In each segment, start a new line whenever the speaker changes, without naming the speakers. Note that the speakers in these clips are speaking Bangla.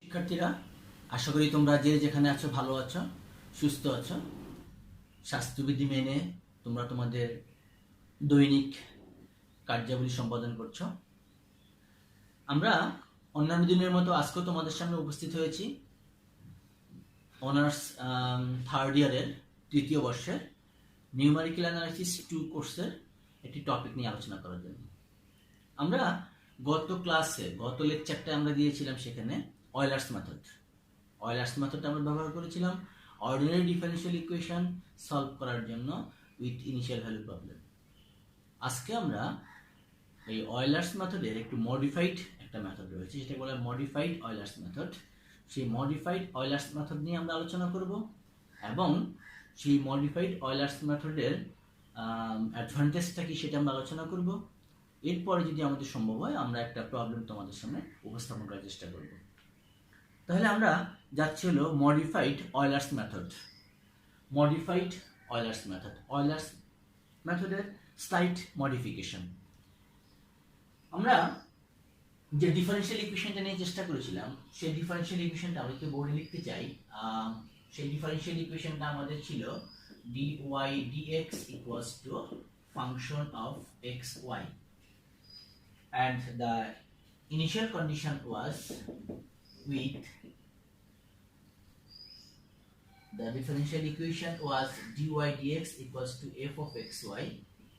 শিক্ষার্থীরা, আশা করি তোমরা যে যেখানে আছো ভালো আছো, সুস্থ আছো। স্বাস্থ্যবিধি মেনে তোমরা তোমাদের দৈনিক কার্যাবলী সম্পাদন করছো। আমরা অন্যান্য দিনের মতো আজকেও তোমাদের সামনে উপস্থিত হয়েছি অনার্স থার্ড ইয়ারের তৃতীয় বর্ষের নিউমেরিক্যাল অ্যানালাইসিস 2 কোর্সের একটি টপিক নিয়ে আলোচনা করার জন্য। আমরা গত লেকচারটা আমরা দিয়েছিলাম সেখানে অয়লার্স মেথড আমরা ব্যবহার করেছিলাম অর্ডিনারি ডিফারেনশিয়াল ইকুয়েশন সলভ করার জন্য উইথ ইনিশিয়াল ভ্যালু প্রবলেম। আজকে আমরা এই অয়লার্স মেথডের একটু মডিফাইড একটা মেথড রয়েছে, যেটা বলে মডিফাইড অয়লার্স মেথড। সেই মডিফাইড অয়লার্স মেথড নিয়ে আমরা আলোচনা করব এবং সেই মডিফাইড অয়লার্স মেথডের অ্যাডভান্টেজটা কি সেটা আমরা আলোচনা করব। এরপরে যদি আমাদের সম্ভব হয় আমরা একটা প্রবলেম তোমাদের সামনে উপস্থাপন করার চেষ্টা করব। তাহলে আমরা যাচ্ছি হলো মডিফাইড অয়লার্স মেথডের স্লাইট মডিফিকেশন। আমরা যে ডিফারেনশিয়াল ইকুয়েশনটা নিয়ে চেষ্টা করেছিলাম সেই ডিফারেনশিয়াল ইকুয়েশনটা আমরা একটু বোর্ডে লিখতে চাই। সেই ডিফারেনশিয়াল ইকুয়েশনটা আমাদের ছিল dy dx equals to function of xy and the initial condition was with the differential equation was dy dx equals to f of xy।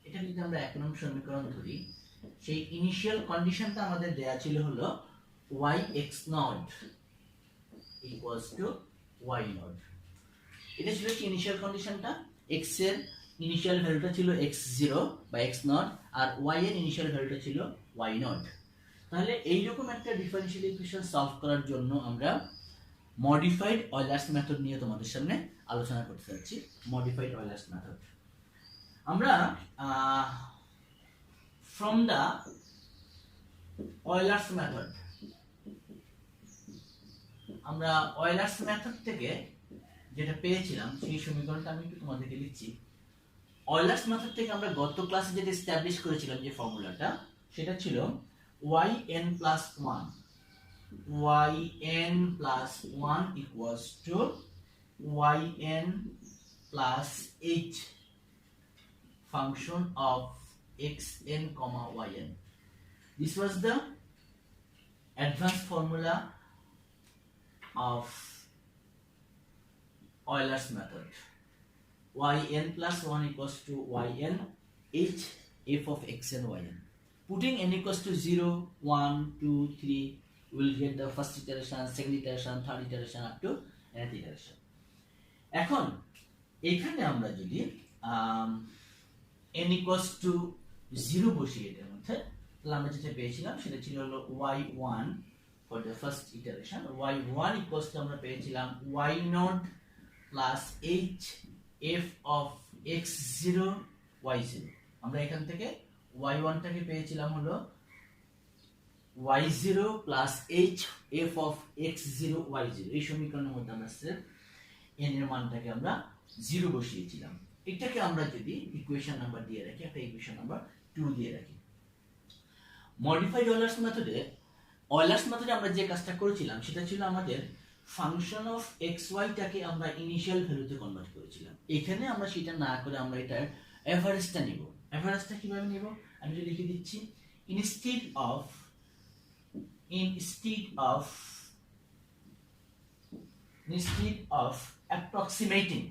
এটা যদি আমরা এক নম্বর সমীকরণ ধরি, সেই ইনিশিয়াল কন্ডিশনটা আমাদের দেয়া ছিল হলো y x naught equals to y naught। এটা ছিল কি ইনিশিয়াল কন্ডিশনটা। x এর ইনিশিয়াল ভ্যালুটা ছিল x0 বা x naught আর y এর ইনিশিয়াল ভ্যালুটা ছিল y naught। তাহলে এইরকম একটা ডিফারেনশিয়াল ইকুয়েশন সলভ করার জন্য আমরা মডিফাইড অয়লার্স মেথড নিয়ে তোমাদের সামনে আলোচনা করতে যাচ্ছি। মডিফাইড অয়লার্স মেথড আমরা ফ্রম দা অয়লার্স মেথড আমরা অয়লার্স মেথড থেকে যেটা পেয়েছিলাম সেই সমীকরণটা আমি একটু তোমাদেরকে লিখছি। অয়লার্স মেথড থেকে আমরা গত ক্লাসে যেটা এস্টাবলিশ করেছিলাম যে ফর্মুলাটা, সেটা ছিল yn plus 1 equals to yn plus h function of xn comma yn. This was the advanced formula of Euler's method. Yn plus 1 equals to yn h f of xn yn. Putting n equals to 0, 1, 2, 3, we'll get the first iteration, second iteration, third iteration up to nth iteration. এখন এখানে আমরা যদি n equals to 0 বসিয়ে এটার মধ্যে, তাহলে আমরা যেটা পেয়েছিলাম সেটা ছিল হলো y1 for the first iteration। y1 equals to আমরা পেয়েছিলাম y naught plus h f of x0 y0। আমরা এখান থেকে y1 টাকে পেয়েছিলাম হলো y0 plus h f of x0 y0। এই সমীকরণের মধ্যে আমরা n এর মানটাকে আমরা 0 বসিয়েছিলাম। এটাকে আমরা যদি ইকুয়েশন নাম্বার দিয়ে রাখি, একটা ইকুয়েশন নাম্বার 2 দিয়ে রাখি। মডিফাইড অয়লার্স মেথডে আমরা যে কাজটা করেছিলাম সেটা ছিল আমাদের ফাংশন অফ xy টাকে আমরা ইনিশিয়াল ভ্যালুতে কনভার্ট করেছিলাম। এখানে আমরা সেটা না করে আমরা এটার এভারেজটা নিব। এভারেজটা কিভাবে নিব আমি যদি লিখে দিচ্ছি, instead of approximating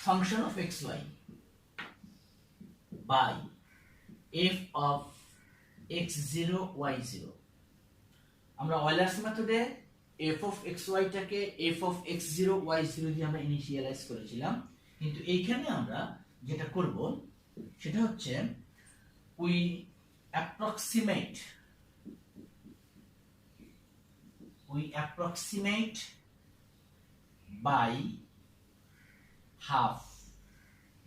function of xy by f of x0 y0, আমরা অয়লার্স মেথডে f of xy টাকে f of x0 y0 দিয়ে আমরা ইনিশিয়ালাইজ করেছিলাম, কিন্তু এইখানে আমরা যেটা করব সেটা হচ্ছে we approximate by half।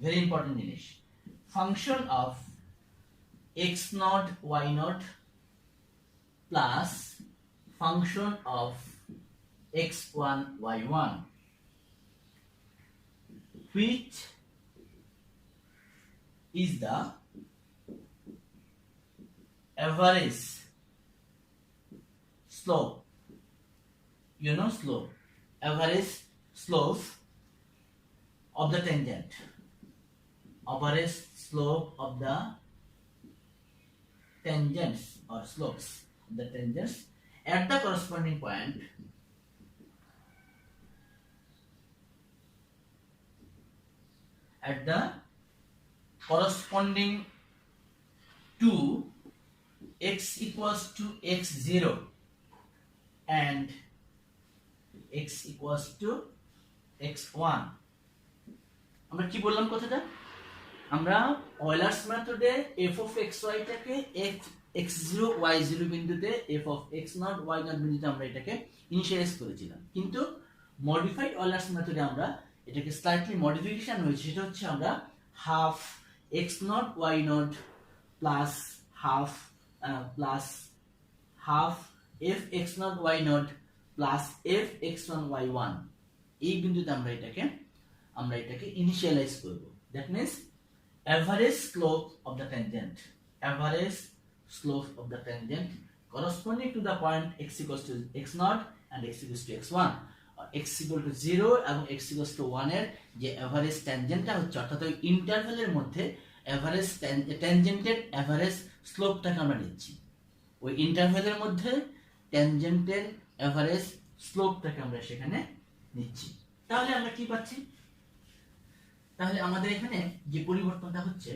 very important জিনিস, function of x0 y0 plus function of x1 y1 which is the average slope, slope, average slope of the tangent, average slope of the tangents or slopes of the tangents at the corresponding point at the corresponding to x equals to x0 and x equals to x1. আমরা কি বললাম কথাটা? আমরা অয়লার্স মেথডে f of xy টাকে x0 y0 বিন্দুতে f of x0 y0 বিন্দুতে আমরা এটাকে ইনিশিয়ালাইজ করেছিলাম, কিন্তু মডিফাইড অয়লার্স মেথডে আমরা এটাকে স্লাইটলি মডিফিকেশন হয়েছে, সেটা হচ্ছে আমরা half x0 y0 plus half f x0 y0 plus f x1 y1 এই বিন্দুতে আমরা এটাকে ইনিশিয়ালাইজ করব। That means average slope of the tangent, average slope of the tangent corresponding to the point x equals to x0 and x equals to x1, or x equal to 0 এবং x equals to 1 এর যে এভারেজ ট্যানজেন্টটা হচ্ছে, অর্থাৎ ওই ইন্টারভ্যালের মধ্যে এভারেজ ট্যানজেন্টের এভারেজ স্লোপটাকে আমরা নিচ্ছি, ওই ইন্টারভ্যালের মধ্যে ট্যানজেন্টের এভারেজ স্লোপটাকে আমরা সেখানে নিচ্ছি। তাহলে আমরা কি পাচ্ছি? তাহলে আমাদের এখানে যে পরিবর্তনটা হচ্ছে,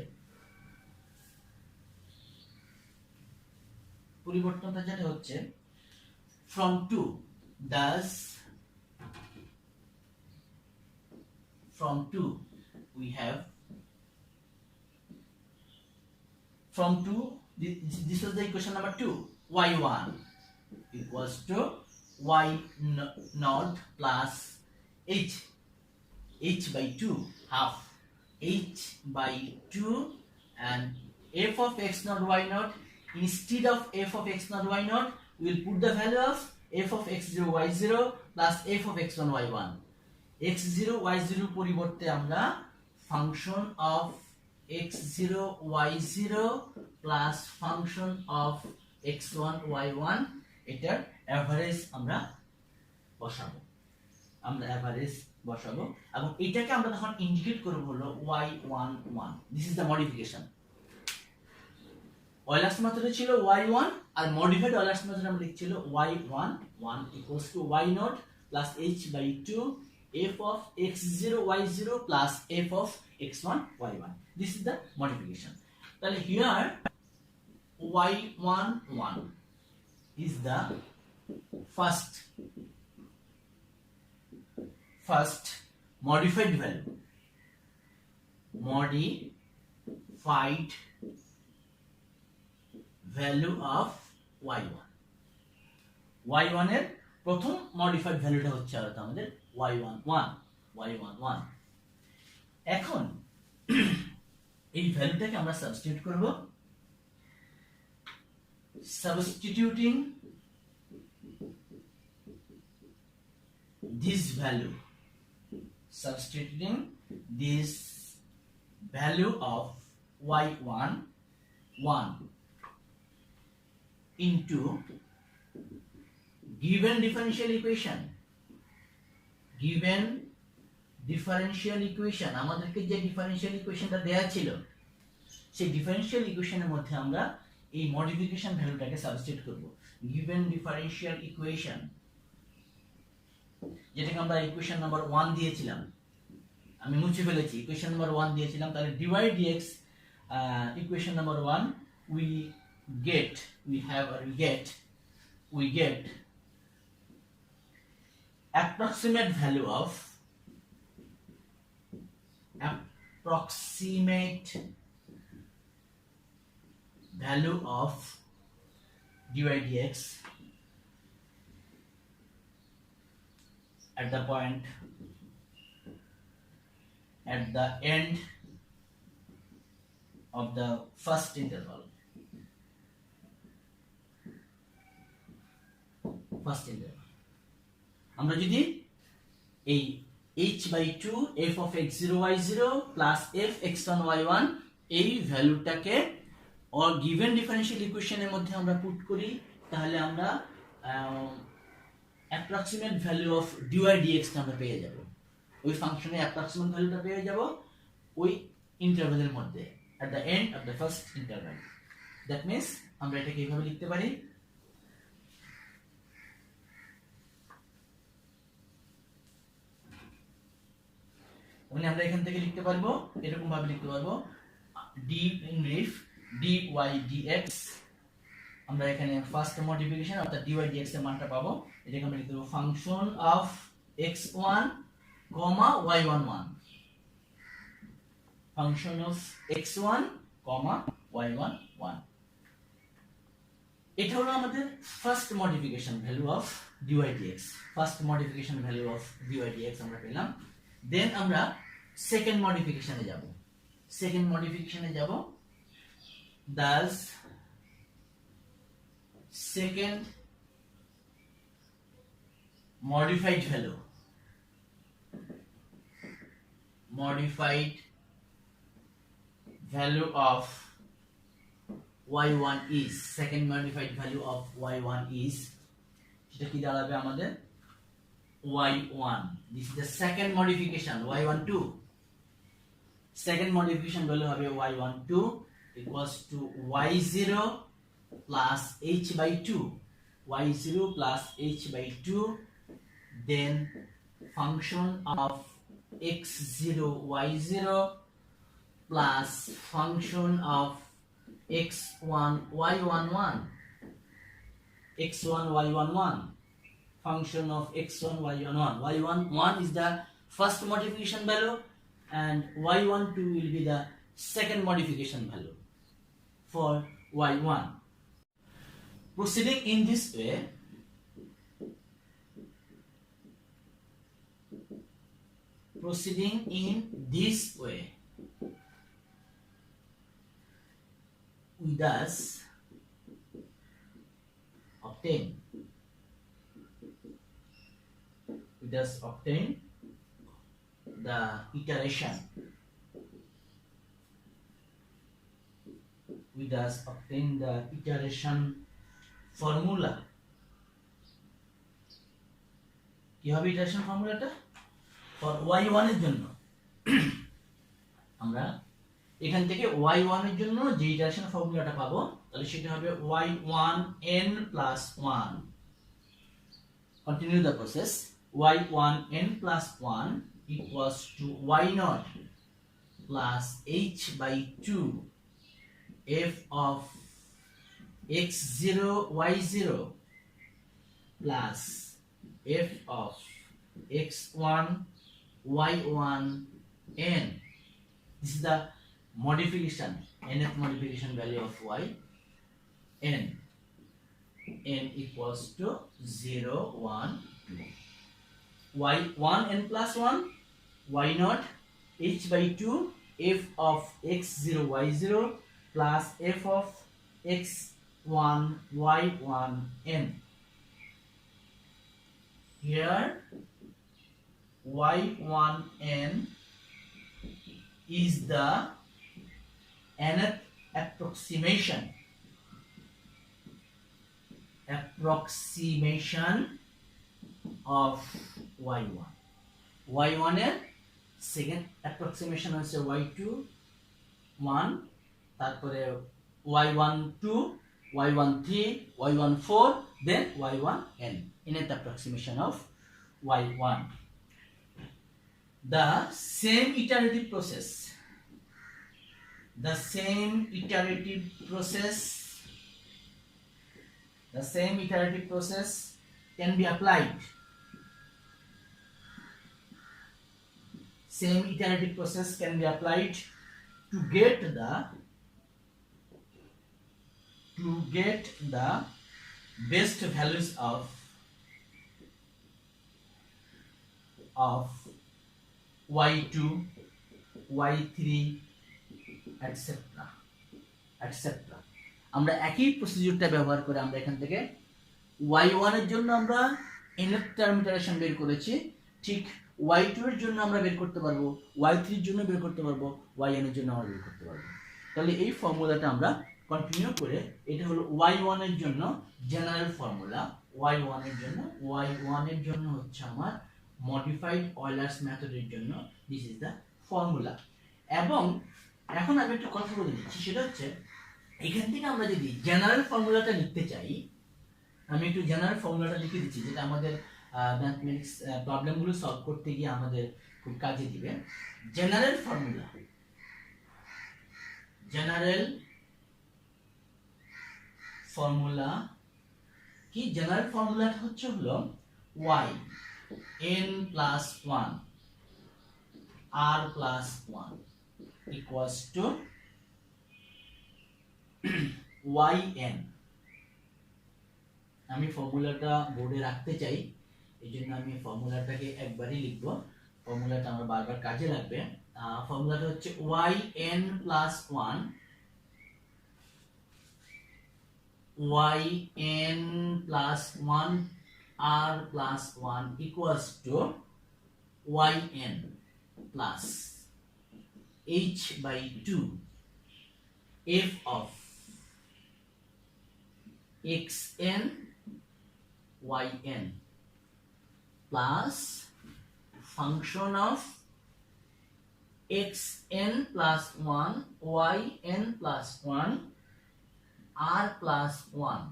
পরিবর্তনটা যেটা হচ্ছে from 2, thus from 2 we have from 2, this was the equation number 2, y1 equals to y0 plus h by 2, half h by 2, and f of x0 y0, instead of f of x0 y0 we will put the value of f of x0 y0 plus f of x1 y1. x0 y0 পরিবর্তে আমরা function of x0 y0 plus function of x1 y1 এটার এভারেজ আমরা বসাবো, এবং এটাকে আমরা তখন ইন্ডিকেট করব হলো y11. This is the modification. Euler's মেথডে ছিল y1 আর মডিফাইড অয়লার্স মেথডে আমরা লিখছিল y11 equals to y0 plus h by 2 f of x0 y0 plus f of x1 y1. This is the modification. তাহলে here y11 is the first modified value, of y1 এর প্রথম মডিফাইড ভ্যালুটা হচ্ছে আমাদের y11. এখন এই ভ্যালুটাকে আমরা সাবস্টিটিউট করব, substituting this value of y11 into given differential equation. আমাদেরকে যে ডিফারেনশিয়াল ইকুয়েশনটা দেয়া ছিল, সেই ডিফারেনশিয়াল ইকুয়েশনের মধ্যে আমরা এই মডিফিকেশন ভ্যালুটাকে সাবস্টিটিউট করব। গিভেন ডিফারেনশিয়াল ইকুয়েশন, যেটাকে আমরা ইকুয়েশন নাম্বার 1 দিয়েছিলাম, আমি মুছে ফেলেছি, ইকুয়েশন নাম্বার 1 দিয়েছিলাম, তাহলে dy dx equation number 1 we get approximate value of dy dx at the point at the end of the first interval. আমরা যদি এই h by 2 f of x0 y0 plus f x1 y1 এই ভ্যালুটাকে or given differential equation এর মধ্যে আমরা পুট করি, তাহলে আমরা approximate value of dy dx টা আমরা পেয়ে যাব। ওই ফাংশনের approximate ভ্যালুটা পেয়ে যাব ওই ইন্টারভ্যালের মধ্যে at the end of the first interval. That means আমরা এটাকে এইভাবে লিখতে পারি, মানে আমরা এখান থেকে লিখতে পারবো এরকম ভাবে লিখতে পারবো d in brief dy dx, আমরা এখানে ফার্স্ট মডিফিকেশন অর্থাৎ dy dx এর মানটা পাবো, এটাকে আমরা লিখতে পারবো function of x1, y11, function of x1, y11। এটা হলো আমাদের first modification value of dy dx, first modification value of dy dx আমরা পেলাম। দেন আমরা সেকেন্ড মডিফিকেশনে যাব, সেকেন্ড মডিফিকেশনে যাব, thus second modified value of y1 is, second modified value of y1 is, সেটা কি দাঁড়াবে আমাদের y1, this is the second modification y12, second modification value হবে y12 equals to y0 plus h by 2, y0 plus h by 2, then function of x0 y0 plus function of x1 y11, x1 y11, function of x1 y11, y11 is the first modification value and y12 will be the second modification value for y1. Proceeding in this way, we thus obtain the iteration, formula. কি হবে ইটারেশন ফর্মুলাটা? ফর y1 এর জন্য আমরা এখান থেকে y1 এর জন্য যে ইটারেশন ফর্মুলাটা পাবো, তাহলে সেটা হবে y1n plus 1. Continue the process. y1n plus 1 equals to y0 plus h by 2 f of x0 y0 plus f of x1 y1 n. This is the modification, nth modification value of y n. N equals to 0 1 2. y1 n plus 1 y0 h by 2 f of x0 y0 plus f of x1 y1 n. Here y1n is the nth approximation of y1. y1 এর সেকেন্ড অ্যাপ্রক্সিমেশন হচ্ছে y2 1, তারপরে y12 y13 y14 then y1n, nth approximation of y1. The same iterative process can be applied. Same iterative process can be applied to get the best values of y2, y3, etc. আমরা একই প্রসিডিউরটা ব্যবহার করে আমরা এখান থেকে y1 এর জন্য আমরা nth টার্ম ইটারেশন বের করেছি, ঠিক y2 এর জন্য আমরা বের করতে পারবো, y3 এর জন্য বের করতে পারবো, yn এর জন্য আমরা বের করতে পারবো। তাহলে এই ফর্মুলাটা আমরা কন্টিনিউ করে এটা হলো y1 এর জন্য জেনারেল ফর্মুলা, y1 এর জন্য, y1 এর জন্য হচ্ছে আমার মডিফাইড অয়লার্স মেথডের জন্য দিস ইজ দ্য ফর্মুলা। এবং এখন আমি একটা কথা বলে দিচ্ছি, সেটা হচ্ছে এখান থেকে আমরা যদি জেনারেল ফর্মুলাটা লিখতে চাই, আমি একটু জেনারেল ফর্মুলাটা লিখে দিচ্ছি, যেটা আমাদের ম্যাথমেটিক্স প্রবলেমগুলো সলভ করতে গিয়ে আমাদের খুব কাজে দিবে। জেনারেল ফর্মুলা, জেনারেল ফর্মুলা কি? জেনারেল ফর্মুলাটা হচ্ছে হলো y n plus 1 r plus 1 equals to yn। আমি ফর্মুলাটা বোর্ডে রাখতে চাই, এই জন্য আমি ফর্মুলাটাকে একবারই লিখবো, ফর্মুলাটা আমার বারবার কাজে লাগবে। ফর্মুলাটা হচ্ছে yn plus 1 yn plus 1 r plus 1 equals to yn plus h by 2 f of xn yn plus function of xn plus 1 yn plus 1 r plus 1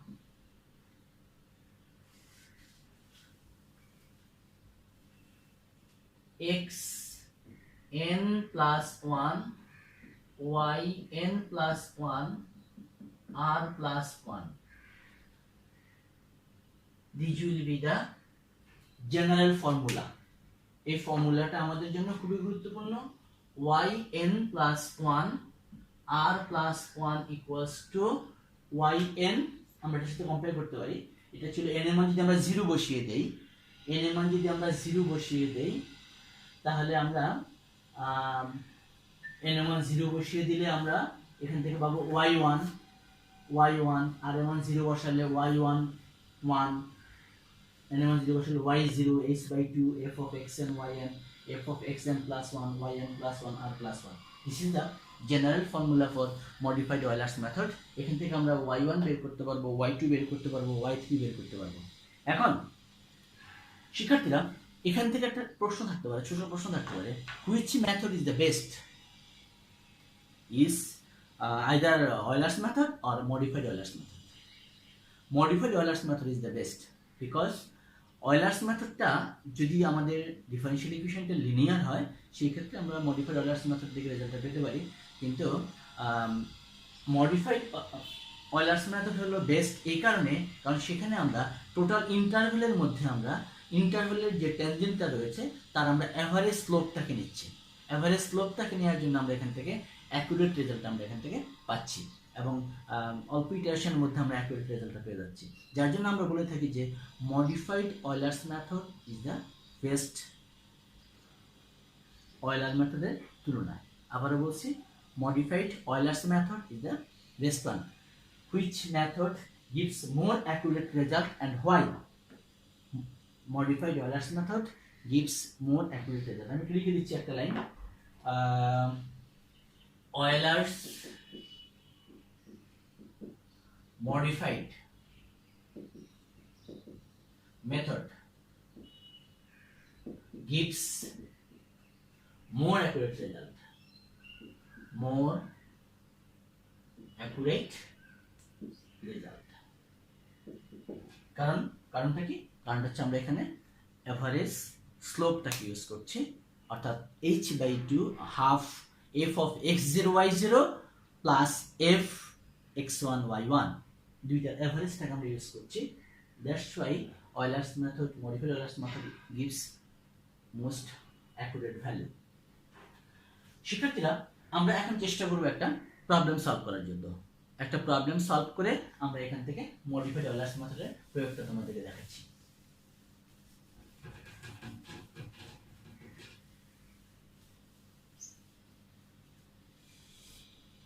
x n plus 1 y n plus 1 r plus 1. These will be the general formula. এই ফর্মুলাটা আমাদের জন্য খুবই গুরুত্বপূর্ণ। y n plus 1 r plus 1 equals to y n, আমরা এটার সাথে কম্পেয়ার করতে পারি। এটা ছিল n এর মান যদি আমরা 0 বসিয়ে দেই, n এর মান যদি আমরা 0 বসিয়ে দেই, তাহলে আমরা n এর মান 0 বসিয়ে দিলে আমরা এখান থেকে পাবো y1 আর এর মান 0 বসালে y1 1, n এর মান 0 বসালে y0 h by 2 f of xn yn f of xn plus 1 yn plus 1 r plus 1. This is the general formula for modified Euler's method. এখান থেকে আমরা y1 বের করতে পারবো, y2 বের করতে পারবো, y3 বের করতে পারবো। এখন শিক্ষার্থীরা এখান থেকে একটা প্রশ্ন থাকতে পারে, ছোট প্রশ্ন থাকতে পারে, which method is the best? Is either Euler's method or modified Euler's method. Modified Euler's method is the best because Euler's মেথডটা যদি আমাদের ডিফারেনশিয়াল ইকুয়েশনটা লিনিয়ার হয়, সেই ক্ষেত্রে আমরা মডিফাইড Euler's মেথড থেকে রেজাল্টটা পেতে পারি। কিন্তু মডিফাইড Euler's মেথড হলো বেস্ট এই কারণে, কারণ সেখানে আমরা টোটাল ইন্টারভ্যালের মধ্যে আমরা ইন্টারভ্যালের যে ট্যানজেন্টটা রয়েছে তার আমরা অ্যাভারেজ স্লোপটাকে নিচ্ছি। অ্যাভারেজ স্লোপটাকে নেওয়ার জন্য আমরা এখান থেকে অ্যাকুরেট রেজাল্ট আমরা এখান থেকে পাচ্ছি, এবং অল্প ইটারেশনের মধ্যে আমরা অ্যাকুরেট রেজাল্টটা পেয়ে যাচ্ছি। যার জন্য আমরা বলে থাকি যে modified Euler's method is the best Euler মেথডের তুলনায়। আবারও বলছি, modified Euler's method is the best one. Which method gives more accurate result and why? Modified Euler's method gives more accurate result. আমি লিখে দিচ্ছি একটা line, Euler's modified method gives more accurate result. More accurate result. কারণটা কি? কারণটা হচ্ছে আমরা এখানে এভারেজ স্লোপটাকে ইউজ করছি, অর্থাৎ h by 2 half f of x0 y0 plus f x1 y1, দুইটা এভারেজটাকে আমরা ইউজ করছি। That's why Euler's method, modified Euler's method gives most accurate value. শিক্ষার্থীরা আমরা এখন চেষ্টা করব একটা প্রবলেম সলভ করার জন্য। একটা প্রবলেম সলভ করে আমরা এখান থেকে মডিফাইড Euler's মেথডের প্রয়োগটা তোমাদেরকে দেখাচ্ছি।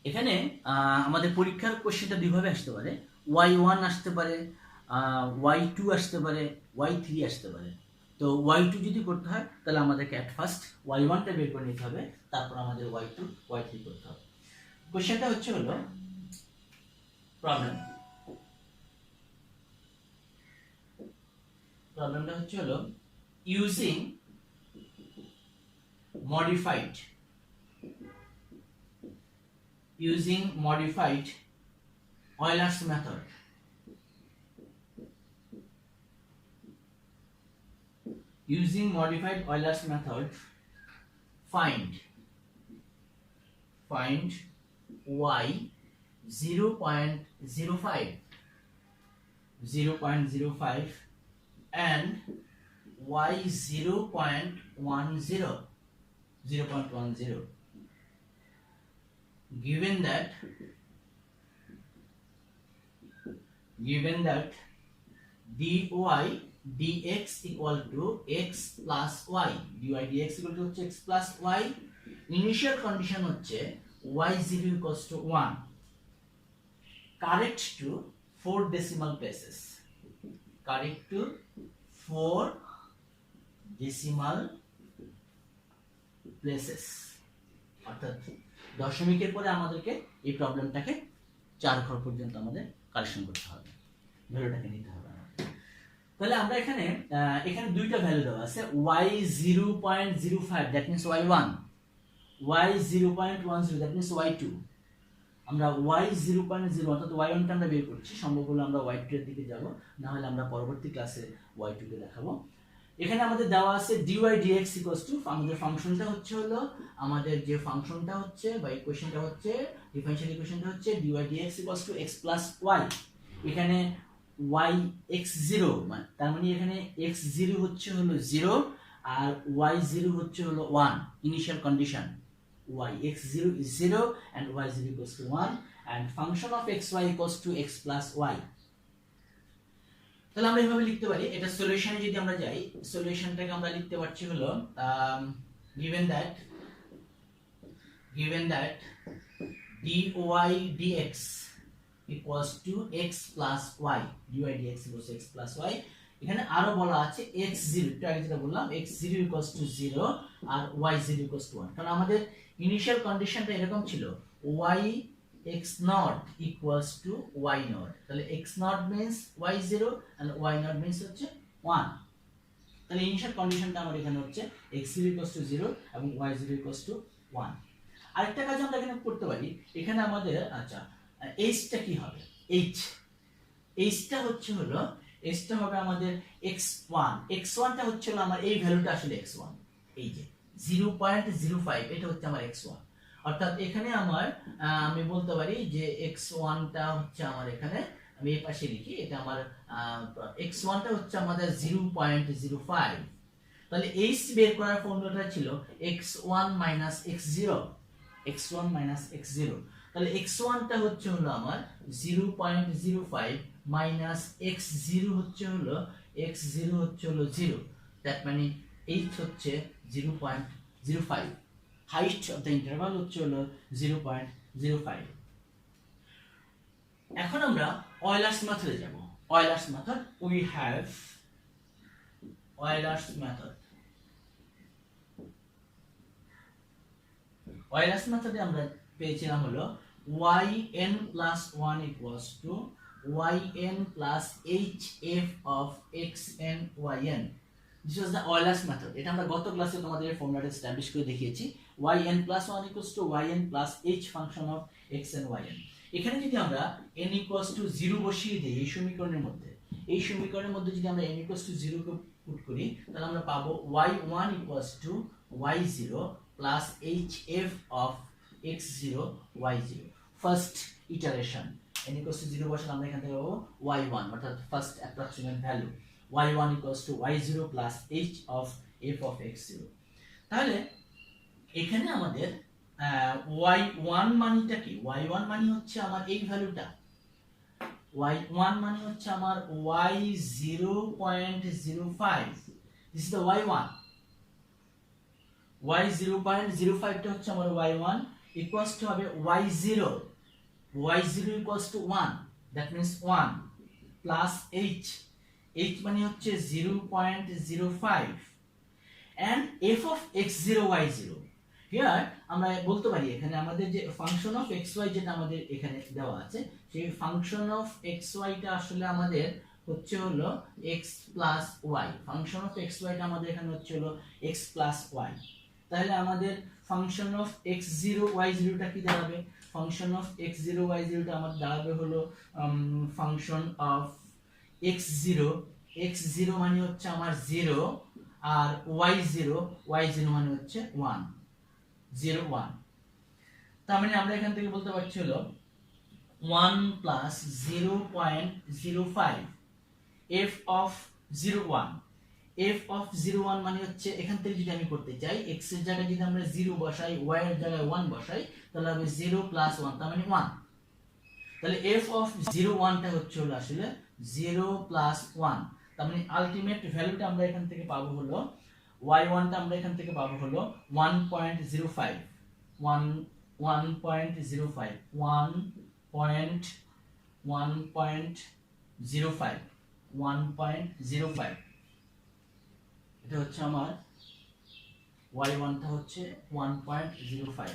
এখানে আমাদের পরীক্ষার কোশ্চেনটা দুইভাবে আসতে পারে, y1 আসতে পারে, y2 আসতে পারে, y3 আসতে পারে। তো y2 যদি করতে হয় তাহলে আমাদেরকে অ্যাট ফার্স্ট y1টা বের করে নিতে হবে, তারপর আমাদের y2 y3 করতে হবে। কোশ্চেনটা হচ্ছে হলো প্রবলেমটা হচ্ছে হলো using modified Euler's method find y 0.05 and y 0.10 given that dy dx equal to x plus y dy dx equal to x plus y initial condition হচ্ছে y0 equals to 1 correct to 4 decimal places অর্থাৎ দশমিকের পরে আমাদেরকে এই প্রবলেমটাকে 4 ঘর পর্যন্ত আমাদের কালেকশন করতে হবে, ভ্যালুটাকে নিতে হবে। তাহলে আমরা এখানে দুইটা ভ্যালু দেওয়া আছে y 0.05 that means y1, y 0.10 that means y2। আমরা y 0.0 অর্থাৎ y1 টা আমরা বের করছি, সম্ভব হলে আমরা y2 এর দিকে যাব, না হলে আমরা পরবর্তী ক্লাসে y2 কে দেখাবো। এখানে আমাদের দেওয়া আছে dy dx equals to আমাদের ফাংশনটা হচ্ছে হলো আমাদের যে ফাংশনটা হচ্ছে বা ইকুয়েশনটা হচ্ছে ডিফারেনশিয়াল ইকুয়েশনটা হচ্ছে dy dx equals to x plus y। এখানে y x0 মানে তার মানে এখানে x0 হচ্ছে হলো 0 আর y0 হচ্ছে হলো 1 initial condition y x0 is 0 and y0 equals to 1 and function of xy equals to x plus y। তাহলে আমরা এইভাবে লিখতে পারি। এটা সলিউশনে যদি আমরা যাই, সলিউশনটাকে আমরা লিখতে পারছি হলো given that dy dx equals to x plus y dy dx equals to x plus y। এখানে আরো বলা আছে x0 একটু আগে যেটা বললাম x0 equals to 0 R y0 equals to 1, কারণ আমাদের ইনিশিয়াল কন্ডিশনটা এরকম ছিল y x naught equals to y naught, তাহলে x naught means y0 and y naught means হচ্ছে 1। তাহলে ইনিশিয়াল কন্ডিশনটা আমাদের এখানে হচ্ছে x0 equals to 0 এবং y0 equals to 1। আরেকটা কাজ আমরা এখানে করতে পারি, এখানে আমাদের আচ্ছা h টা কি হবে, h টা হচ্ছে হলো h টা হবে আমাদের x1 টা হচ্ছে হলো আমার এই ভ্যালুটা আসলে x1, এই যে 0.05 এটা হচ্ছে আমার x1, অর্থাৎ এখানে আমার আমি বলতে পারি যে x1 টা হচ্ছে আমার এখানে আমি এই পাশে লিখি এটা আমার x1 টা হচ্ছে আমাদের 0.05। তাহলে h বের করার ফর্মুলাটা ছিল x1 x0, তাহলে x1 টা হচ্ছে হলো আমার 0.05 মাইনাস x0 হচ্ছে হলো 0, দ্যাট মানে h হচ্ছে 0.05, হাইট অফ দ্য ইন্টারভাল হচ্ছে হলো 0.05। এখন আমরা Euler's মেথডে যাব। Euler's method, we have Euler's method। Euler's মেথডে আমরা পেয়েছিলাম হলো yn plus 1 equals to yn plus hf of xn yn। This was the Euler's method। এটা আমরা গত ক্লাসে তোমাদের ফর্মুলাটা এস্টাবলিশ করে দেখিয়েছি yn plus 1 equals to yn plus h function of xn yn। এখানে যদি আমরা n equals to 0 বসিয়ে দেই এই সমীকরণের মধ্যে যদি আমরা n equals to 0 K put করি তাহলে আমরা পাবো y1 equals to y0 plus hf of x0 y0 first iteration. n equals to 0 বসালে আমরা এখান থেকে পাবো y1 অর্থাৎ first approximate value y1 equals to y0 plus h of f of x0। তাহলে এখানে আমাদের y1 মানটা কি, y1 মানে হচ্ছে আমার এই ভ্যালুটা, y1 মানে হচ্ছে আমার y0.05, this is the y1, y0.05 টা হচ্ছে আমার y1 equals to হবে y0 equals to 1, that means 1 plus h মানে হচ্ছে 0.05 and f of x0 y0, here আমরা বলতে পারি এখানে আমাদের যে ফাংশন অফ এক্স ওয়াই যেটা আমাদের এখানে দেওয়া আছে, সেই ফাংশন অফ এক্স ওয়াইটা আসলে আমাদের হচ্ছে হলো x plus y. Function of x ওয়াইটা আমাদের এখানে হচ্ছে হলো এক্স প্লাস ওয়াই। তাহলে আমাদের function of x zero y জিরোটা কি দাঁড়াবে? Function of x zero y জিরোটা আমাদের দাঁড়াবে হলো ফাংশন অফ এক্স জিরো মানে হচ্ছে আমার জিরো, আর ওয়াই জিরো মানে হচ্ছে 1, 0 1। তার মানে আমরা এখান থেকে বলতে পারছি হলো 1 plus 0.05 f of 01। f of 01 মানে হচ্ছে এখান থেকে যদি আমি করতে চাই x এর জায়গায় যদি আমরা 0 বসাই, y এর জায়গায় 1 বসাই, তাহলে হবে 0 প্লাস 1, তার মানে 1। তাহলে f of 01 টা হচ্ছে হলো আসলে 0 প্লাস 1। তার মানে আলটিমেট ভ্যালুটা আমরা এখান থেকে পাবো হলো y1 টা আমরা এখান থেকে পাবো হলো 1.05 1.05 এটা হচ্ছে আমার y1 টা হচ্ছে 1.05।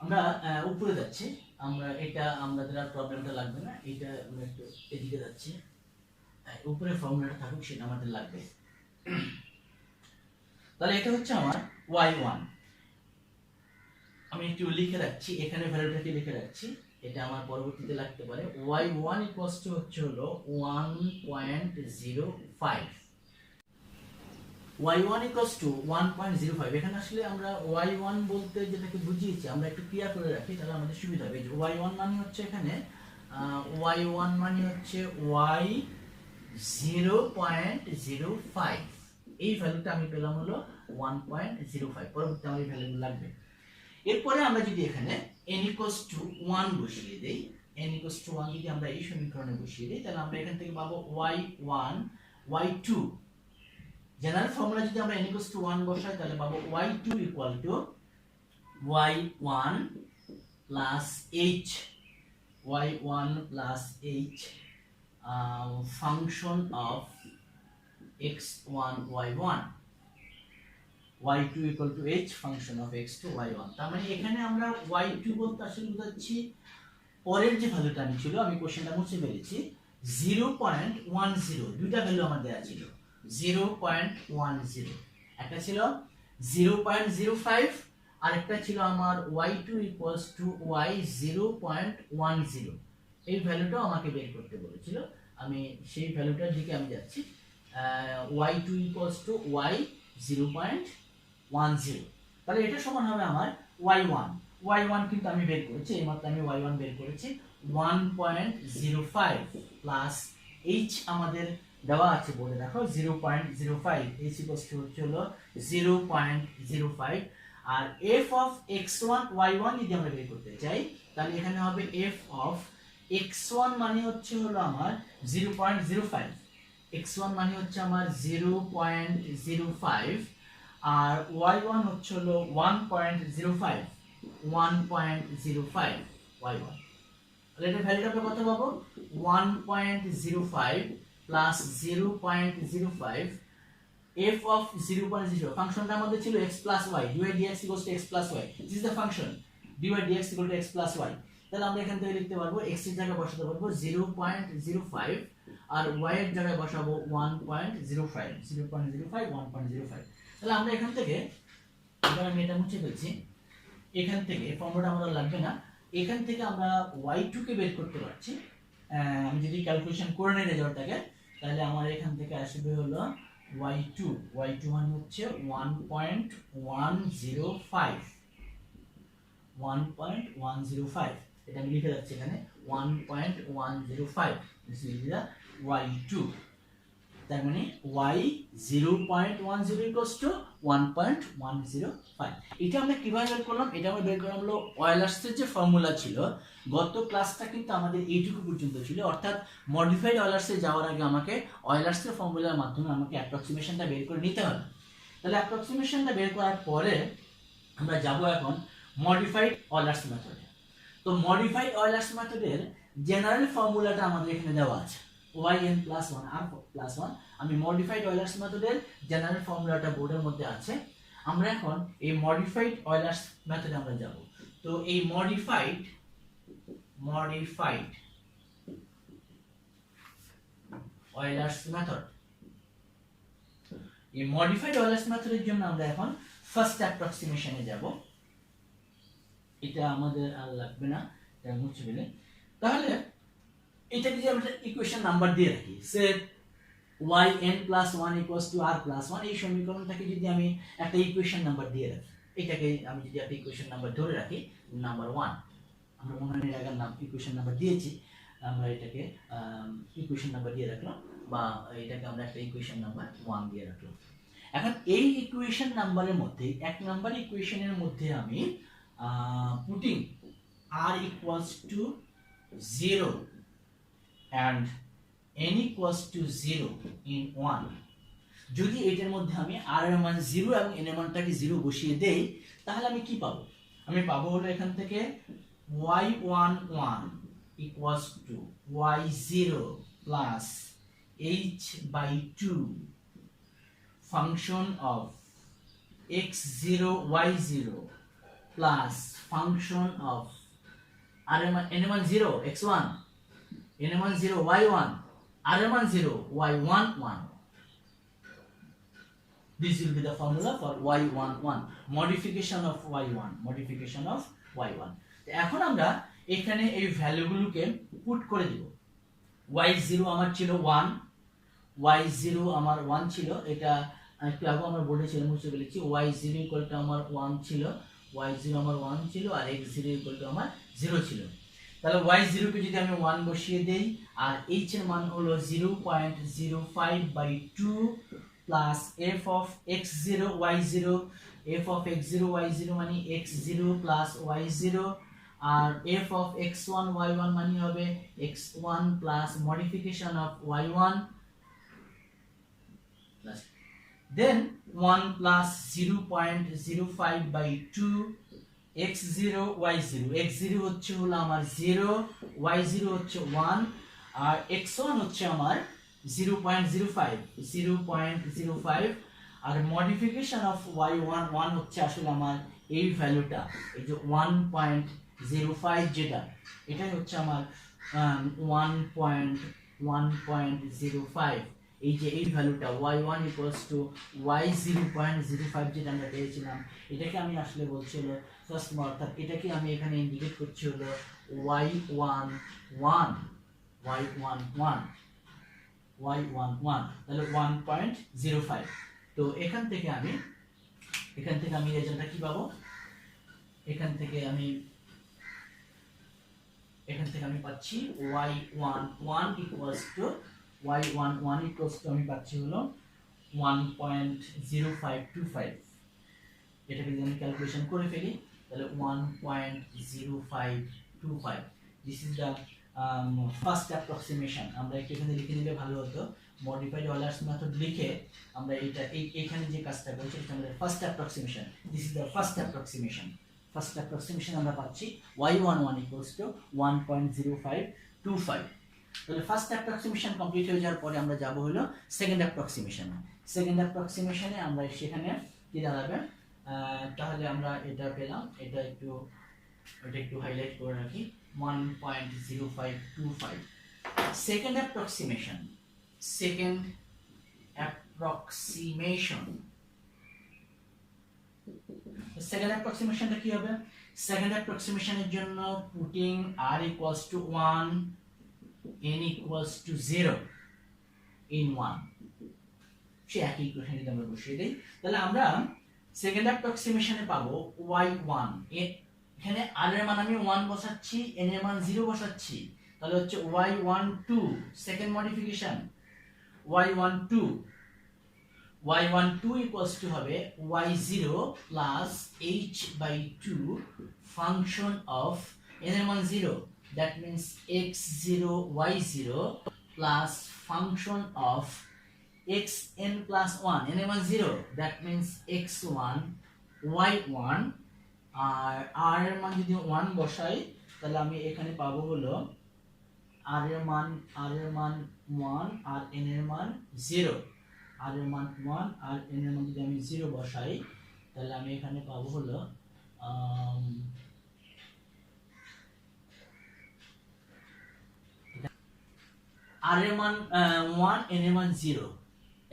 আমরা উপরে যাচ্ছি, আমরা এটা আমাদের আর প্রবলেমটা লাগবে না, এটা আমরা একটু এদিকে যাচ্ছি, উপরে ফর্মুলাটা থাকুক সেটা আমাদের লাগবে। তাহলে এটা হচ্ছে আমার y1। আমি একটু লিখে রাখছি, এখানে ভ্যালুটাকে লিখে রাখছি, এটা আমার পরবর্তীতে লাগতে পারে। y1 হচ্ছে হলো 1.05। y1 1.05। এখানে আসলে আমরা y1 বলতে যেটাকে বুঝিয়েছি আমরা একটু ক্লিয়ার করে রাখি, তাহলে আমাদের সুবিধা হবে। y1 মানে হচ্ছে এখানে y1 মানে হচ্ছে y 0.05। এই ভ্যালুটা আমি পেলাম হলো 1.05। পরবর্তীতে আমার এই ভ্যালুগুলো লাগবে। এরপরে আমরা যদি এখানে n = 1 বসিয়ে দেই, n = 1 যদি আমরা এই সমীকরণে বসিয়ে দেই, তাহলে আমরা এখান থেকে পাবো y1 y2। জেনারেল ফর্মুলা যদি আমরা n = 1 বসাই, তাহলে পাবো y2 = y1 plus h, y1 plus h function of x1 y1, y2 = h function of x2 y1। তার মানে এখানে আমরা y2 বলতে আসলে বোঝাচ্ছি পরের যে ভ্যালুটা আমি ছিল, আমি কোশ্চেনটা মুছে ফেলেছি, 0.10। দুইটা ভ্যালু আমার দেয়া ছিল 0.10, একটা ছিল 0.05 আর একটা ছিল আমার y2 = y 0.10। এই ভ্যালুটা আমাকে বের করতে বলেছিল, আমি সেই ভ্যালুটার দিকে আমি যাচ্ছি। y2 = y 0.10। তাহলে এটা সমান হবে আমার y1 কিন্তু আমি বের করেছি, এইমাত্র আমি y1 বের করেছি 1.05 প্লাস h আমাদের দেওয়া আছে বলে দেখো 0.05, h হচ্ছে হলো 0.05। আর f of x1 y1 যদি আমরা বের করতে চাই, তাহলে এখানে হবে f of x1 মানে হচ্ছে হলো আমার 0.05, x1 মানে হচ্ছে আমার 0.05, আর y1 হচ্ছে হলো 1.05 y1। তাহলে এটা ভ্যালুটা আমরা কত পাবো? 1.05 প্লাস 0.05 f of 0.0। ফাংশনটা আমাদের ছিল x plus y, dy dx = x plus y। this is the function dy dx = x plus y। তাহলে আমরা এখান থেকে লিখতে পারবো x এর জায়গায় বসাতে পারবো 0.05 আর y এর জায়গায় বসাবো 1.05 1.05। তাহলে আমরা এখান থেকে, এবার আমি এটা মুছে ফেলছি, এখান থেকে ফর্মুলাটা আমাদের লাগবে না, এখান থেকে আমরা y2 কে বের করতে পারছি। আমি যদি ক্যালকুলেশন করে নেই রেজাল্টটাকে, তাহলে আমার এখান থেকে আসবে হলো y2 মানে হচ্ছে 1.105। এটা আমি লিখে রাখছি এখানে 1.105 দিস ইজ দা y2। তার মানে y 0.10 = 1.105। এটা আমরা কিভাবে বের করলাম? এটা আমরা বের করলাম হলো অয়েলার্সের যে ফর্মুলা ছিল, গত ক্লাসটা কিন্তু আমাদের এইটুকু পর্যন্ত ছিল, অর্থাৎ মডিফাইড অয়েলার্সে যাওয়ার আগে আমাকে অয়েলার্সের ফর্মুলার মাধ্যমে আমাকে অ্যাপ্রক্সিমেশনটা বের করে নিতে হবে। তাহলে অ্যাপ্রক্সিমেশনটা বের করার পরে আমরা যাব এখন মডিফাইড অয়লার্স মেথড। তো মডিফাইড অয়লার্স মেথডের জেনারেল ফর্মুলাটা আমাদের এখানে দেওয়া আছে yn প্লাস 1 r প্লাস 1। আমি মডিফাইড অয়লার্স মেথডের জেনারেল ফর্মুলাটা বোর্ডের মধ্যে আছে। আমরা এখন এই মডিফাইড অয়লার্স মেথডে আমরা যাব। তো এই মডিফাইড অয়লার্স মেথড, এই মডিফাইড অয়লার্স মেথডের জন্য আমরা এখন ফার্স্ট অ্যাপ্রক্সিমেশনে যাব। এটা আমাদের আর লাগবে না, এটা মুছে ফেলে। তাহলে এটাকে যদি আমরা ইকুয়েশন নাম্বার দিয়ে রাখি, সে yn plus 1 equals to r plus 1, এই সমীকরণটাকে যদি আমি একটা ইকুয়েশন নাম্বার দিয়ে রাখি, এটাকে আমি যদি একটা ইকুয়েশন নাম্বার ধরে রাখি নাম্বার 1, আমরা মনে হয় এর নাম ইকুয়েশন নাম্বার দিয়েছি, আমরা এটাকে ইকুয়েশন নাম্বার দিয়ে রাখলাম, বা এটাকে আমরা একটা ইকুয়েশন নাম্বার 1 দিয়ে রাখলাম। এখন এই ইকুয়েশন নাম্বারের মধ্যে, এক নাম্বার ইকুয়েশনের মধ্যে আমি putting r equals to 0 and n equals to 0 in 1, যদি এটার মধ্যে আমি r এর মান 0 এবং n এর মানটাকে 0 বসিয়ে দেই, তাহলে আমি কি পাবো? আমি পাবো হলো এখান থেকে y11 equals to y0 plus h/2 function of x0 y0 plus function of n1 0 x1, n1 0 y1, r1 0 y11. This will be the formula for y11, modification of y1. এখন আমরা এখানে এই ভ্যালুগুলোকে পুট করে দিব। y0 আমার ছিল 1, y0 আমার 1 ছিল, এটা একটু আগে আমার বোর্ডে ছিল, মুছে ফেলেছি। y0 ইকুয়াল টু আমার 1 ছিল, y0 আমার 1 ছিল, আর x0 ইকুয়াল টু আমার 0 ছিল। তাহলে y0 কে যদি আমি 1 বসিয়ে দেই, আর h এর মান হলো 0.05/2 plus f of x0 y0, f of x0 y0 মানে x0 plus y0, R f of x1 y1 মানে হবে x1 plus modification of y1, plus then 1 plus 0.05/2 x0 y0, x0 হচ্ছে হলো আমার 0, y0 হচ্ছে 1, আর x1 হচ্ছে আমার 0.05, আর মডিফিকেশন অফ y1 1 হচ্ছে আসলে আমার এই ভ্যালুটা, এই যে 1.05 যেটা, এটাই হচ্ছে আমার 1.05, এই যে এই ভ্যালুটা y1 equals to y0.05 যেটা আমরা পেয়েছিলাম, এটাকে আমি আসলে বলছি হলো ফার্স্ট, অর্থাৎ এটাকে আমি এখানে ইন্ডিকেট করছি হলো y11, তাহলে 1.05। তো এখান থেকে আমি রেজাল্টটা কি পাবো? এখান থেকে আমি পাচ্ছি y11 equals to আমি পাচ্ছি হলো 1.0525। এটাকে যদি আমি ক্যালকুলেশন করে ফেলি, তাহলে 1.0525। This is the first approximation. আমরা একটু এখানে লিখে নিলে ভালো হতো, মডিফাইড অয়লার্স মেথড লিখে আমরা এখানে যে কাজটা করছি এটা আমাদের first approximation. This is the first approximation আমরা পাচ্ছি y11 equals to 1.0525। তাহলে ফার্স্ট অ্যাপ্রক্সিমেশন কমপ্লিট হয়ে যাওয়ার পরে আমরা যাব হলো সেকেন্ড অ্যাপ্রক্সিমেশনে। আমরা সেখানে কি দাঁড়াবে, তাহলে আমরা এটা পেলাম, এটা একটু হাইলাইট করে রাখি, 1.0525। সেকেন্ড অ্যাপ্রক্সিমেশনটা কি হবে? সেকেন্ড অ্যাপ্রক্সিমেশনের জন্য putting r equals to 1, n equals to 0 in 1, সে একই ইকুয়েশন যদি আমরা বসিয়ে দেই, তাহলে আমরা সেকেন্ড অ্যাপ্রক্সিমেশনে পাবো y1, এখানে r এর মান আমি 1 বসাচ্ছি, n এর মান 0 বসাচ্ছি, তাহলে হচ্ছে y12 second modification, y12 equals to হবে y0 plus h/2 function of n এর মান 0, that means x0 y0 plus function of xn plus 1, n এর মান 0, that means x1 y1 আর আর এর মান যদি 1 বসাই তাহলে আমি এখানে পাবো হলো আর এর মান 1 আর n এর মান 0। আর এর মান 1 আর n এর মান যদি আমি 0 বসাই তাহলে আমি এখানে পাবো হলো আর এর মান 1 n এর মান 0,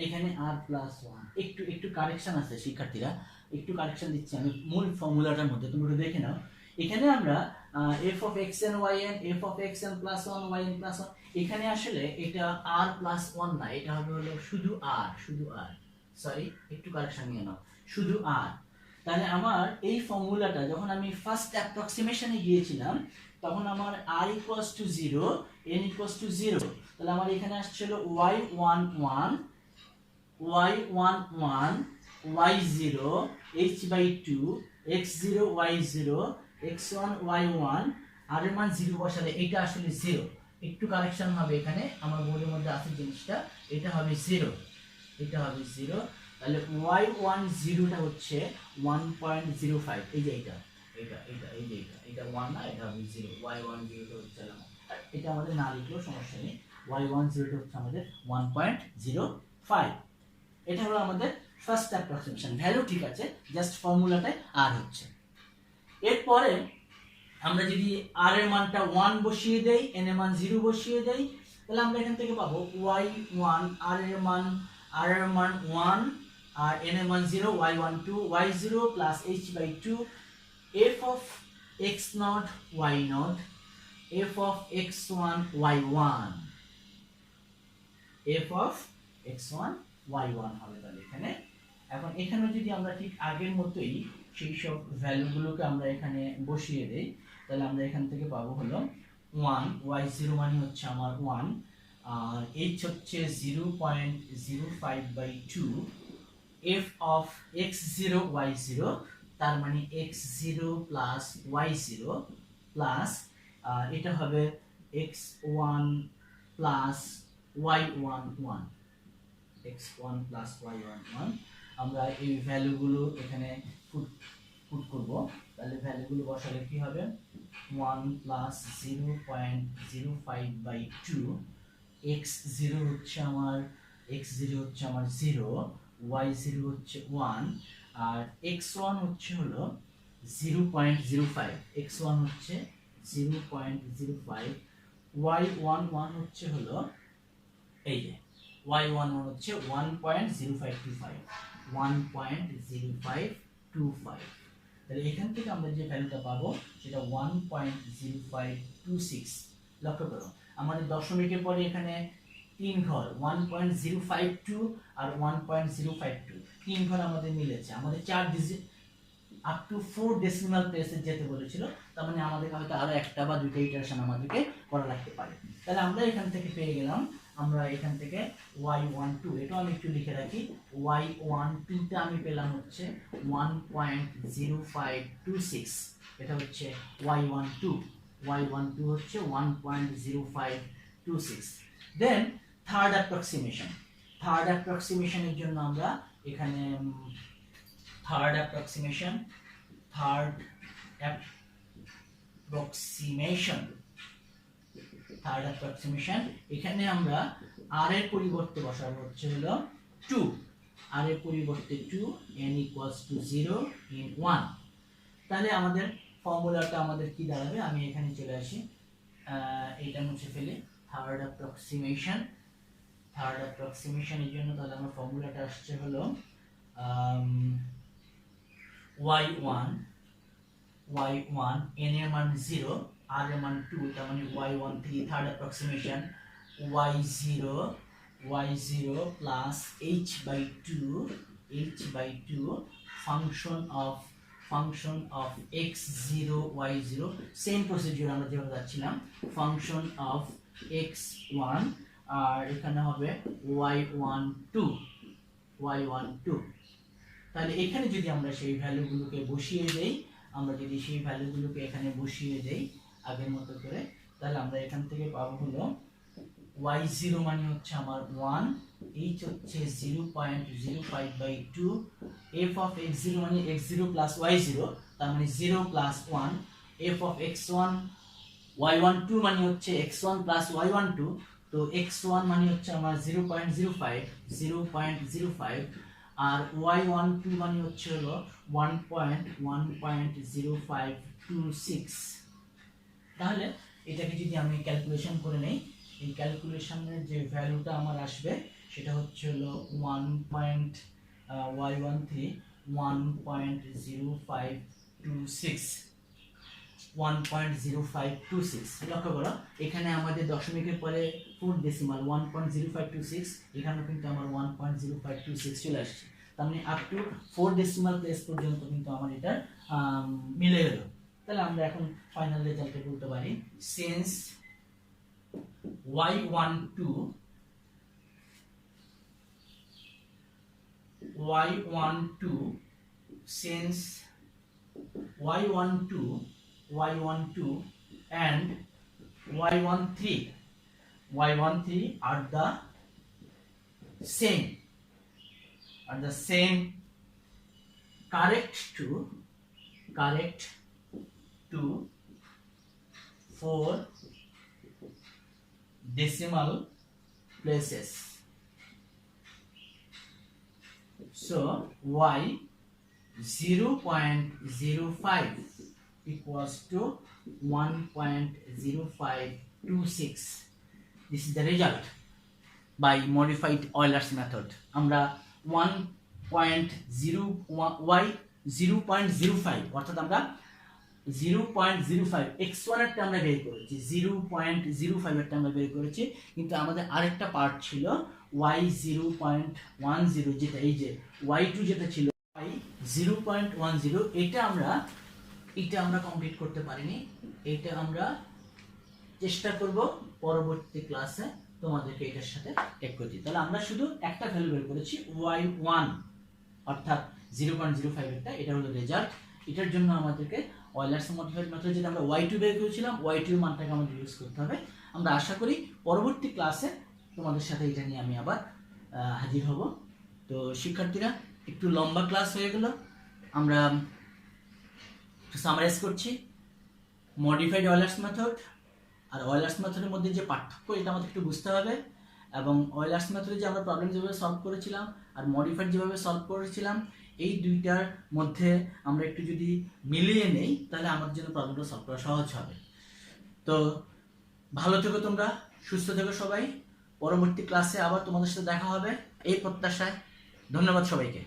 এখানে r প্লাস 1। একটু কারেকশন আছে শিক্ষার্থীরা, একটু কারেকশন দিচ্ছি আমি মূল ফর্মুলাটার মধ্যে, তুমি একটু দেখে নাও। এখানে আমরা f of xn yn f of xn plus 1 yn plus 1, এখানে আসলে এটা r plus 1 না, এটা হবে হলো শুধু r, সরি একটু কারেকশন নিয়ে নাও, শুধু r। তাহলে আমার এই ফর্মুলাটা যখন আমি ফার্স্ট অ্যাপ্রক্সিমেশনে গিয়েছিলাম তখন আমার r equals to 0 n equals to 0, তাহলে আমার এখানে আসছিল y11 y11 y0 h/2 x0 y0 x1 y1, আর এর মান 0 বসালে এটা আসলে 0। একটু কারেকশন হবে এখানে, আমার বোর্ডের মধ্যে আছে জিনিসটা, এটা হবে 0, এটা হবে 0। তাহলে y10 টা হচ্ছে 1.05, এই যে এটা এই যে এটা 1 না, এটা হবে 0, y10 টা হচ্ছে এটা আমাদের না লিখলেও সমস্যা নেই, y10 টা হচ্ছে আমাদের 1.05। এটা হলো আমাদের ফার্স্ট অ্যাপ্রক্সিমেশন, ভ্যালু ঠিক আছে, জাস্ট ফর্মুলাটায় আর হচ্ছে। এরপরে আমরা যদি r এর মানটা 1 বসিয়ে দেই, n এর মান 0 বসিয়ে দেই, তাহলে আমরা এখান থেকে পাবো y1 r এর মান 1 আর n এর মান 0 y12 y0 plus h/2 f of x0 y0 f of x1 y1 f of x1 y1 হবে। তাহলে এখানে এখন এখানে যদি আমরা ঠিক আগের মতোই সেই সব ভ্যালুগুলোকে আমরা এখানে বসিয়ে দেই, তাহলে আমরা এখান থেকে পাবো হলো 1 y0 মানে হচ্ছে আমার 1 আর h হচ্ছে 0.05/2 f of x0 y0, তার মানে x0 plus y0 plus এটা হবে x1 plus y11 x1 plus y11। আমরা এই ভ্যালুগুলো এখানে পুট করব, তাহলে ভ্যালুগুলো বসালে কি হবে 1 plus 0.05/2 x0 হচ্ছে আমার 0 y0 হচ্ছে 1 আর x1 হচ্ছে হলো 0.05, x1 হচ্ছে 0.05, y11 হচ্ছে হলো এই যে y11 হচ্ছে 1.0525, তাহলে এখান থেকে আমরা যে ভ্যালুটা পাবো সেটা 1.0526। লক্ষ্য করো আমাদের দশমিকের পরে এখানে 3 ঘর 1.052 আর 1.052, 3 ঘর আমাদের মিলেছে, আমাদের 4 ডিজিট আপ টু 4 ডেসিমাল প্লেসে যেতে বলেছিল, তার মানে আমাদের হয়তো আরো একটা বা দুইটা ইটারেশন আমাদেরকে করা লাগতে পারে। তাহলে আমরা এখান থেকে পেয়ে গেলাম, আমরা এখান থেকে y12, এটা আমি একটু লিখে রাখি, y12 তে আমি পেলাম হচ্ছে 1.0526, এটা হচ্ছে y12 হচ্ছে 1.0526। দেন থার্ড অ্যাপ্রক্সিমেশনের জন্য আমরা এখানে থার্ড অ্যাপ্রক্সিমেশন এখানে আমরা r এর পরিবর্তে বসাবো হচ্ছে হলো 2, r এর পরিবর্তে 2 n equals to 0 in 1। তাহলে আমাদের ফর্মুলাটা আমাদের কি দাঁড়াবে, আমি এখানে চলে আসি, এটা মুছে ফেলি। থার্ড অ্যাপ্রক্সিমেশনের জন্য তাহলে আমার ফর্মুলাটা আসছে হলো y1 n এর মান 0 r এর মান 2, তার মানে y13 third approximation y0 plus h/2 function of x0 y0, same procedure আমরা যেভাবে যাচ্ছিলাম, ফাংশন অফ x1 আর এখানে হবে y12। তাহলে এখানে যদি আমরা সেই ভ্যালুগুলোকে বসিয়ে দেই, এখানে বসিয়ে দেই আগের মতো করে, তাহলে আমরা এখান থেকে পাবো হলো y0 মানে হচ্ছে আমার 1, h হচ্ছে 0.05/2, f of x0 মানে x0 plus y0, তার মানে 0 plus 1, f of x1 y12 মানে হচ্ছে x1 প্লাস y12, তো x1 মানে হচ্ছে আমার 0.05 আর y12 মানে হচ্ছে হলো 1.0526। তাহলে এটাকে যদি আমি ক্যালকুলেশন করে নেই, এই ক্যালকুলেশনের যে ভ্যালুটা আমার আসবে সেটা হচ্ছে হলো 1.0526। লক্ষ্য করো এখানে আমাদের দশমিকের পরে 4 ডেসিমাল 1.0526, এখানেও কিন্তু আমার 1.0526 চলে আসছে। তার মানে আপ টু 4 ডেসিমাল প্লেস পর্যন্ত কিন্তু আমার এটা মিলে গেল। তাহলে আমরা এখন ফাইনাল রেজাল্টে বলতে পারি since y12 since y12 and y13 are the same, correct to 4 decimal places. So y 0.05 equals to 1.0526. This is the result by modified Euler's method. আমরা 0.05 অর্থাৎ আমরা 0.05 x1 এরটা আমরা বের করেছি, 0.05 এরটা আমরা বের করেছি, কিন্তু আমাদের আরেকটা পার্ট ছিল y 0.10, যেটা এই যে y2 যেটা ছিল y 0.10, এটা আমরা কমপ্লিট করতে পারিনি। এটা আমরা চেষ্টা করব পরবর্তী ক্লাসে তোমাদেরকে এটার সাথে এক করতে। তাহলে আমরা শুধু একটা ভ্যালু বের করেছি y1 অর্থাৎ 0.05 এরটা, এটা হলো রেজাল্ট। এটার জন্য আমাদেরকে অয়েলার্স মডিফাইড মেথড যেটা আমরা y2 বের করেছিলাম, y2 এর মানটাকে আমাদের ইউজ করতে হবে। আমরা আশা করি পরবর্তী ক্লাসে তোমাদের সাথে এটা নিয়ে আমি আবার হাজির হব। তো শিক্ষার্থীরা, একটু লম্বা ক্লাস হয়ে গেল। আমরা সামারাইজ করছি, মডিফাইড অয়েলার্স মেথড আর অয়েলার্স মেথডের মধ্যে যে পার্থক্য এটা আমাদের একটু বুঝতে হবে, এবং অয়েলার্স মেথডে যে আমরা প্রবলেম যেভাবে সলভ করেছিলাম আর মডিফাইড যেভাবে সলভ করেছিলাম, এই দুইটার মধ্যে আমরা একটু যদি মিলিয়ে নেই তাহলে আমাদের জন্য প্রবলেমটা সলভ করা সহজ হবে। তো ভালো থেকো তোমরা, সুস্থ থেকো সবাই। পরবর্তী ক্লাসে আবার তোমাদের সাথে দেখা হবে এই প্রত্যাশায়। ধন্যবাদ সবাইকে।